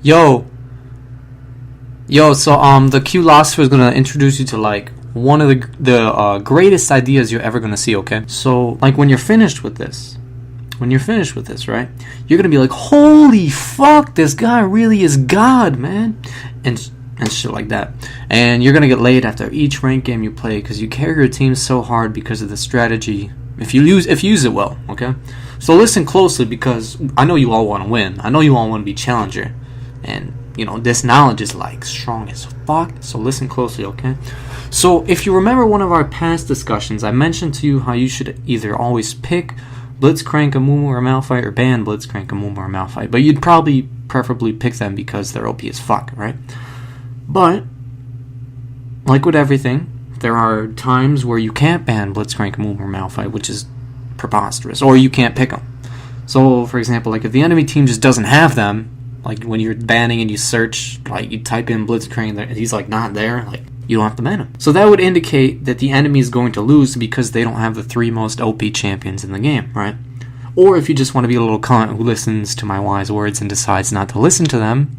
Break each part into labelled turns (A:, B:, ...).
A: Yo, so the QLOSOPHER is gonna introduce you to like one of the greatest ideas you're ever gonna see. Okay, so like when you're finished with this, right, you're gonna be like, holy fuck, this guy really is God, man, and shit like that. And you're gonna get laid after each ranked game you play because you carry your team so hard because of the strategy. If you use it well, okay. So listen closely because I know you all want to win. I know you all want to be challenger, and this knowledge is like strong as fuck. So listen closely, okay. So if you remember one of our past discussions, I mentioned to you how you should either always pick Blitzcrank, Amumu, or Malphite, or ban Blitzcrank, Amumu, or Malphite. But you'd probably preferably pick them because they're OP as fuck, right? But like with everything, there are times where you can't ban Blitzcrank, Amumu, or Malphite, which is preposterous, or you can't pick them. So, for example, like if the enemy team just doesn't have them, like when you're banning and you search, like you type in Blitzcrank, and he's like not there, like you don't have to ban him. So that would indicate that the enemy is going to lose because they don't have the 3 most OP champions in the game, right? Or if you just want to be a little cunt who listens to my wise words and decides not to listen to them,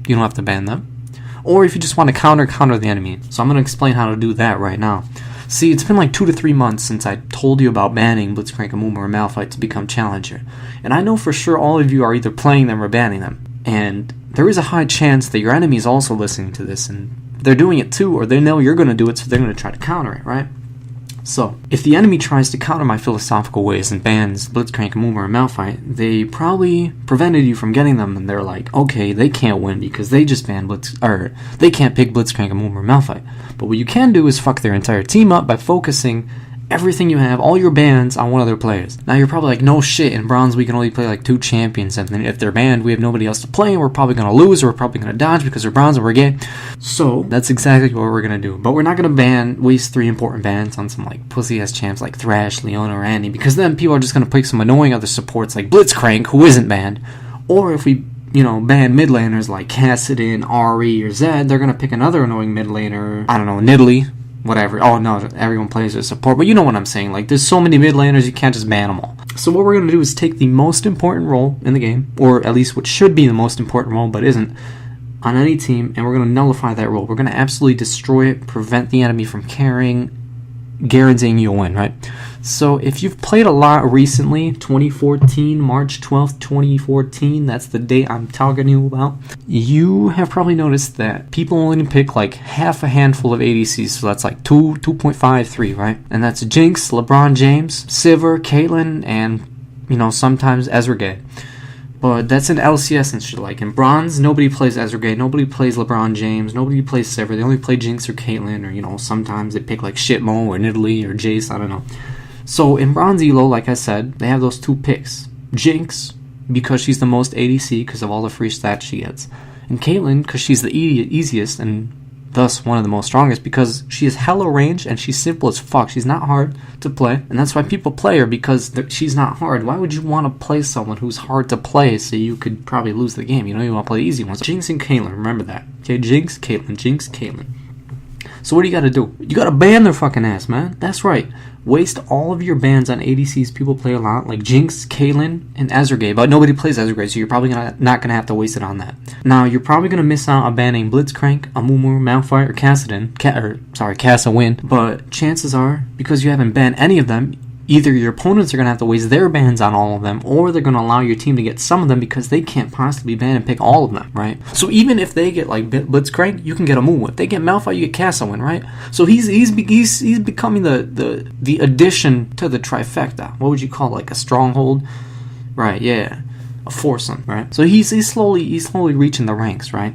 A: you don't have to ban them. Or if you just want to counter the enemy. So I'm going to explain how to do that right now. See, it's been like 2 to 3 months since I told you about banning Blitzcrank, Amumu, or Malphite to become challenger. And I know for sure all of you are either playing them or banning them. And there is a high chance that your enemy is also listening to this and they're doing it too, or they know you're going to do it, so they're going to try to counter it, right? So, if the enemy tries to counter my philosophical ways and bans Blitzcrank, Amumu, or Malphite, they probably prevented you from getting them, and they're like, okay, they can't win because they just banned they can't pick Blitzcrank, Amumu, or Malphite. But what you can do is fuck their entire team up by focusing everything you have, all your bans, on one of their players. Now you're probably like, no shit, in Bronze we can only play like 2 champions, and then if they're banned, we have nobody else to play, and we're probably going to lose, or we're probably going to dodge because we're Bronze and we're gay. So that's exactly what we're going to do. But we're not going to waste 3 important bans on some like pussy-ass champs like Thresh, Leona, or Annie, because then people are just going to pick some annoying other supports like Blitzcrank, who isn't banned. Or if we ban mid laners like Kassadin, Ari, or Zed, they're going to pick another annoying mid laner, I don't know, Nidalee, whatever. Oh no, everyone plays their support, but you know what I'm saying. Like, there's so many mid laners, you can't just ban them all. So what we're going to do is take the most important role in the game, or at least what should be the most important role but isn't, on any team, and we're going to nullify that role. We're going to absolutely destroy it, prevent the enemy from carrying, guaranteeing you'll win, right? So if you've played a lot recently, 2014, March 12th, 2014, that's the date I'm talking to you about, you have probably noticed that people only pick like half a handful of ADCs, so that's like 2.5, 3, right? And that's Jinx, LeBron James, Sivir, Caitlyn, and, sometimes Ezra Gay. But that's in LCS and shit. Like in Bronze, nobody plays Ezra Gay, nobody plays LeBron James, nobody plays Sivir. They only play Jinx or Caitlyn, or sometimes they pick like Shitmo or Nidalee or Jace, I don't know. So in Bronze Elo, like I said, they have those 2 picks. Jinx, because she's the most ADC because of all the free stats she gets. And Caitlyn, because she's the easiest and thus one of the most strongest because she has hella range and she's simple as fuck. She's not hard to play. And that's why people play her, because she's not hard. Why would you want to play someone who's hard to play so you could probably lose the game? You want to play the easy ones. Jinx and Caitlyn, remember that. Okay, Jinx, Caitlyn, Jinx, Caitlyn. So what do you gotta do? You gotta ban their fucking ass, man. That's right. Waste all of your bans on ADCs people play a lot, like Jinx, Caitlyn, and Ezra Gay. But nobody plays Ezra Gay, so you're probably not gonna have to waste it on that. Now, you're probably gonna miss out on banning Blitzcrank, Amumu, Malphite, or Kassadin. Kassadin. But chances are, because you haven't banned any of them, either your opponents are going to have to waste their bans on all of them, or they're going to allow your team to get some of them because they can't possibly ban and pick all of them, right? So even if they get like Blitzcrank, you can get Amumu. If they get Malphite, you get Kassadin, right? So he's becoming the addition to the trifecta. What would you call it? Like a stronghold? Right, yeah. A foursome, right? So he's slowly reaching the ranks, right?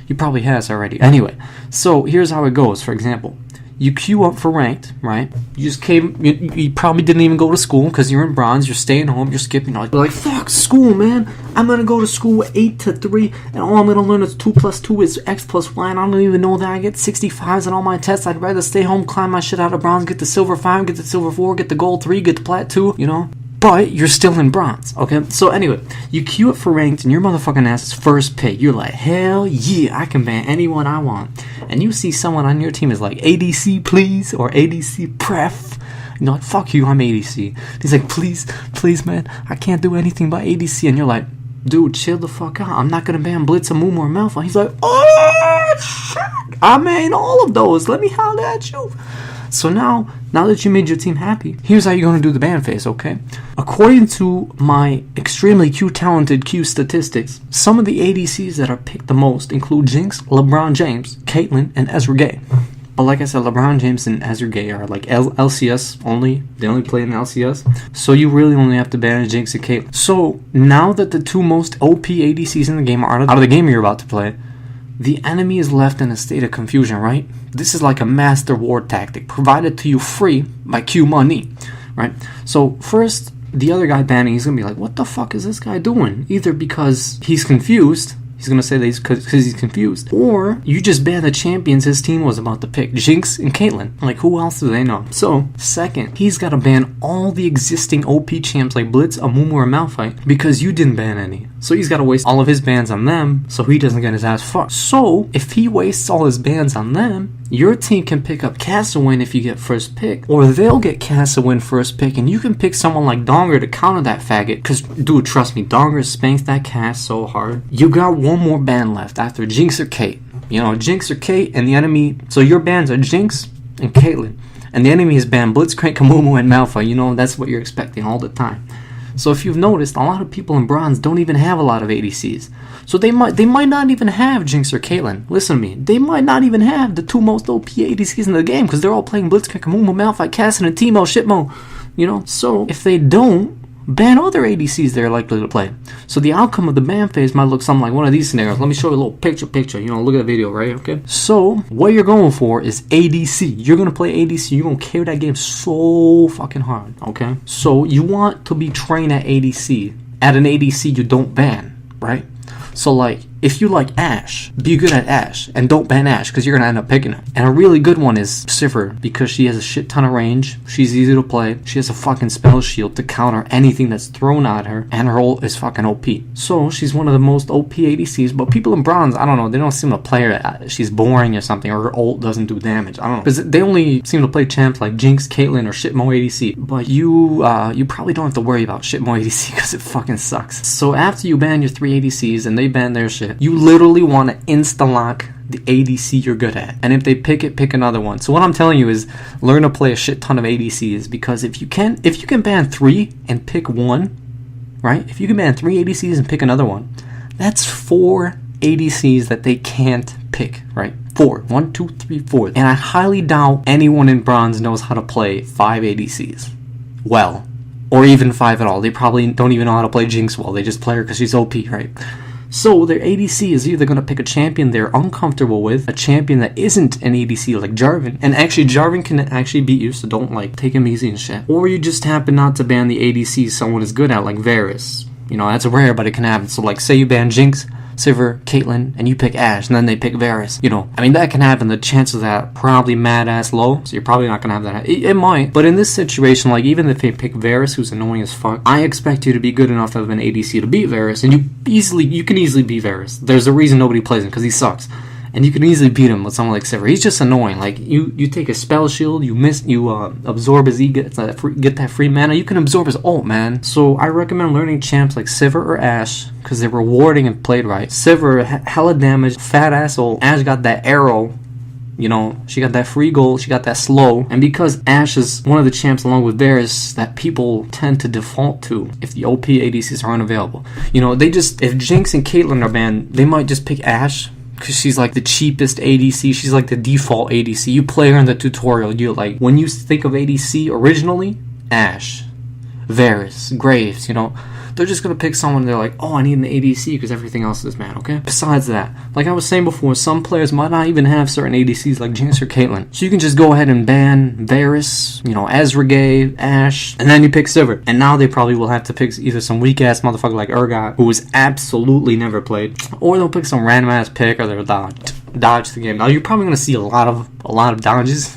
A: He probably has already. Anyway, so here's how it goes. For example, you queue up for ranked, right? You just you probably didn't even go to school because you're in Bronze, you're staying home, you're skipping. You're like, fuck school, man. I'm going to go to school 8 to 3, and all I'm going to learn is 2 plus 2 is X plus Y, and I don't even know that I get 65s on all my tests. I'd rather stay home, climb my shit out of Bronze, get the Silver 5, get the Silver 4, get the Gold 3, get the Plat 2, But you're still in Bronze, okay? So anyway, you queue up for ranked, and your motherfucking ass is first pick. You're like, hell yeah, I can ban anyone I want. And you see someone on your team is like, ADC please, or ADC pref. You're like, fuck you, I'm ADC. He's like, please, man, I can't do anything but ADC. And you're like, dude, chill the fuck out. I'm not gonna ban Blitz, Amumu, or Malphite. He's like, oh shit, I made all of those. Let me holler at you. So now that you made your team happy, here's how you're going to do the ban phase, okay? According to my extremely Q-talented Q statistics, some of the ADCs that are picked the most include Jinx, LeBron James, Caitlyn, and Ezra Gay. But like I said, LeBron James and Ezra Gay are like LCS only. They only play in LCS. So you really only have to ban Jinx and Caitlyn. So now that the two most OP ADCs in the game are out of the game you're about to play, the enemy is left in a state of confusion, right? This is like a master war tactic provided to you free by Q Money, right? So first, the other guy banning, he's going to be like, what the fuck is this guy doing? Either because he's confused, he's going to say that because he's confused, or you just ban the champions his team was about to pick, Jinx and Caitlyn. Like, who else do they know? So, second, he's got to ban all the existing OP champs like Blitz, Amumu, or Malphite because you didn't ban any. So he's got to waste all of his bans on them so he doesn't get his ass fucked. So, if he wastes all his bans on them, your team can pick up Castlewin if you get first pick, or they'll get Castlewin first pick, and you can pick someone like Donger to counter that faggot. Because, dude, trust me, Donger spanks that Cass so hard. You got one more ban left after Jinx or Kate. You know, Jinx or Kate, and the enemy. So your bans are Jinx and Caitlyn, and the enemy is banned Blitzcrank, Amumu, and Malphite. You know, that's what you're expecting all the time. So if you've noticed, a lot of people in Bronze don't even have a lot of ADCs. So they might not even have Jinx or Caitlyn. Listen to me. They might not even have the two most OP ADCs in the game because they're all playing Blitzcrank, Amumu, Malphite, Cassin, and Teemo, Shitmo. You know? So if they don't, ban other ADCs they're likely to play. So the outcome of the ban phase might look something like one of these scenarios. Let me show you a little picture. You know, look at the video, right? Okay. So what you're going for is ADC. You're going to play ADC. You're going to carry that game so fucking hard, okay? So you want to be trained at ADC, at an ADC you don't ban, right? So like, if you like Ashe, be good at Ashe, and don't ban Ashe, because you're going to end up picking her. And a really good one is Sivir, because she has a shit ton of range, she's easy to play, she has a fucking spell shield to counter anything that's thrown at her, and her ult is fucking OP. So, she's one of the most OP ADCs, but people in Bronze, I don't know, they don't seem to play her, she's boring or something, or her ult doesn't do damage, I don't know. Because they only seem to play champs like Jinx, Caitlyn, or Shitmo ADC. But you probably don't have to worry about Shitmo ADC, because it fucking sucks. So after you ban your 3 ADCs, and they ban their shit, you literally want to insta-lock the ADC you're good at. And if they pick it, pick another one. So what I'm telling you is learn to play a shit ton of ADCs, because if you can ban 3 and pick one, right? If you can ban 3 ADCs and pick another one, that's 4 ADCs that they can't pick, right? 4. 1, 2, 3, 4. And I highly doubt anyone in Bronze knows how to play 5 ADCs well. Or even 5 at all. They probably don't even know how to play Jinx well. They just play her because she's OP, right? So their ADC is either going to pick a champion they're uncomfortable with, a champion that isn't an ADC like Jarvan, and actually Jarvan can actually beat you, so don't like take him easy and shit. Or you just happen not to ban the ADC someone is good at, like Varus. You know, that's rare, but it can happen. So like, say you ban Jinx, Sivir, Caitlyn, and you pick Ashe, and then they pick Varus. You know, I mean, that can happen. The chances of that probably mad-ass low, so you're probably not going to have that. It might, but in this situation, like, even if they pick Varus, who's annoying as fuck, I expect you to be good enough of an ADC to beat Varus, and you can easily beat Varus. There's a reason nobody plays him, because he sucks. And you can easily beat him with someone like Sivir. He's just annoying. Like, you take a spell shield, you absorb his E, get that free mana, you can absorb his ult, man. So I recommend learning champs like Sivir or Ashe, because they're rewarding and played right. Sivir, hella damage, fat ass ult. Ashe got that arrow. You know, she got that free gold, she got that slow. And because Ashe is one of the champs along with Varus that people tend to default to if the OP ADCs are unavailable. You know, if Jinx and Caitlyn are banned, they might just pick Ashe, because she's like the cheapest ADC. She's like the default ADC. You play her in the tutorial. You like, when you think of ADC originally, Ashe, Varus, Graves, you know, they're just going to pick someone and they're like, oh, I need an ADC because everything else is mad, okay? Besides that, like I was saying before, some players might not even have certain ADCs like Jinx or Caitlyn. So you can just go ahead and ban Varus, you know, Ezra Gay, Ashe, and then you pick Sivir. And now they probably will have to pick either some weak-ass motherfucker like Urgot, who was absolutely never played, or they'll pick some random-ass pick, or they'll dodge the game. Now you're probably going to see a lot of dodges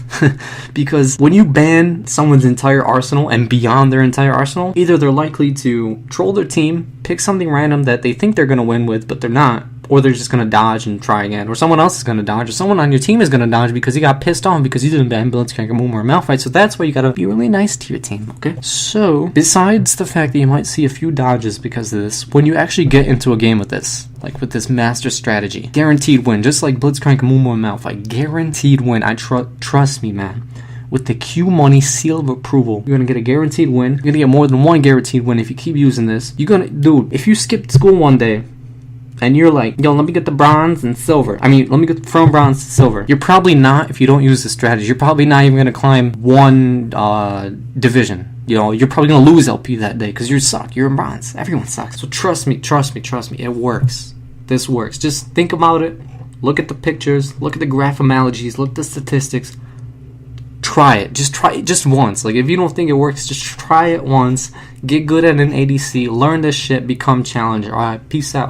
A: because when you ban someone's entire arsenal and beyond their entire arsenal, either they're likely to troll their team, pick something random that they think they're going to win with but they're not, or they're just gonna dodge and try again, or someone else is gonna dodge, or someone on your team is gonna dodge because he got pissed off because you didn't ban Blitzcrank or Moon or Malphite. So that's why you gotta be really nice to your team, okay? So besides the fact that you might see a few dodges because of this, when you actually get into a game with this, like with this master strategy, guaranteed win, just like Blitzcrank, Moon and Malphite, guaranteed win. I trust me, man. With the Q Money seal of approval, you're gonna get a guaranteed win. You're gonna get more than one guaranteed win if you keep using this. You're gonna, dude, if you skipped school one day and you're like, yo, let me get the bronze and silver. I mean, let me get from bronze to silver. You're probably not, if you don't use this strategy, you're probably not even gonna climb one division. You know, you're probably gonna lose LP that day because you suck. You're in bronze. Everyone sucks. So trust me. It works. This works. Just think about it. Look at the pictures. Look at the graph analogies. Look at the statistics. Try it. Just try it just once. Like, if you don't think it works, just try it once. Get good at an ADC. Learn this shit. Become challenger. Alright, peace out.